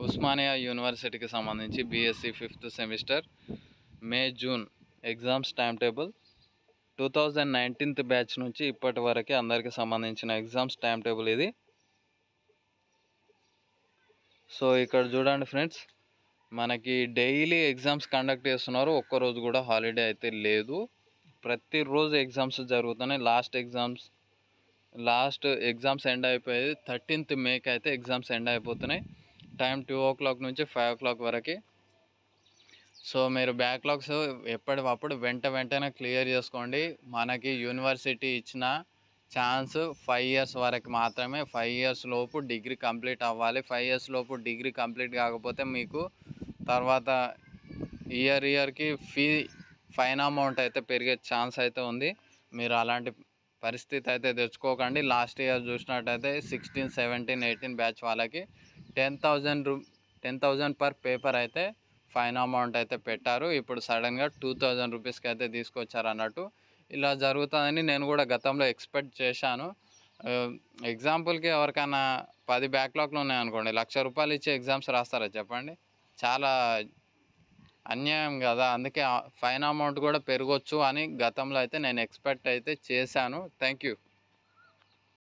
ఉస్మానియా యూనివర్సిటీకి సంబంధించి BSc 5th semester May June exams time table 2019 batch నుంచి ఇప్పటి వరకు అందరికీ సంబంధించిన ఎగ్జామ్స్ టైం టేబుల్ ఇది. సో ఇక్కడ చూడండి ఫ్రెండ్స్, మనకి డైలీ ఎగ్జామ్స్ కండక్ట్ చేస్తున్నారు. ఒక్కరోజు కూడా హాలిడే అయితే లేదు. ప్రతిరోజు ఎగ్జామ్స్ జరుగుతున్నాయి. లాస్ట్ ఎగ్జామ్స్ ఎండ్ అయిపోయేది 13th మేకి అయితే ఎగ్జామ్స్ ఎండ్ అయిపోతున్నాయి. టైం 2 o'clock నుంచి 5 o'clock వరకు. సో మీరు బ్యాక్లాగ్స్ ఎప్పటికప్పుడు వెంటనే క్లియర్ చేసుకోండి. మనకి యూనివర్సిటీ ఇచ్చిన ఛాన్స్ 5 years వరకు మాత్రమే. 5 years లోపు డిగ్రీ కంప్లీట్ అవ్వాలి. 5 years లోపు డిగ్రీ కంప్లీట్ కాకపోతే మీకు తర్వాత ఇయర్కి ఫైన్ అమౌంట్ అయితే పెరిగే ఛాన్స్ అయితే ఉంది. మీరు అలాంటి పరిస్థితి అయితే తెచ్చుకోకండి. లాస్ట్ ఇయర్ చూసినట్టయితే 16, 17, 18 బ్యాచ్ వాళ్ళకి 10,000 పర్ పేపర్ అయితే ఫైన్ అమౌంట్ అయితే పెట్టారు. ఇప్పుడు సడన్గా 2,000 రూపీస్కి అయితే తీసుకొచ్చారు అన్నట్టు. ఇలా జరుగుతుందని నేను కూడా గతంలో ఎక్స్పెక్ట్ చేశాను. ఎగ్జాంపుల్కి ఎవరికైనా 10 బ్యాక్లాగ్లు ఉన్నాయనుకోండి, ₹1,00,000 ఇచ్చి ఎగ్జామ్స్ రాస్తారా చెప్పండి? చాలా అన్యాయం కదా. అందుకే ఫైన్ అమౌంట్ కూడా పెరగవచ్చు అని గతంలో అయితే నేను ఎక్స్పెక్ట్ అయితే చేశాను. Thank you.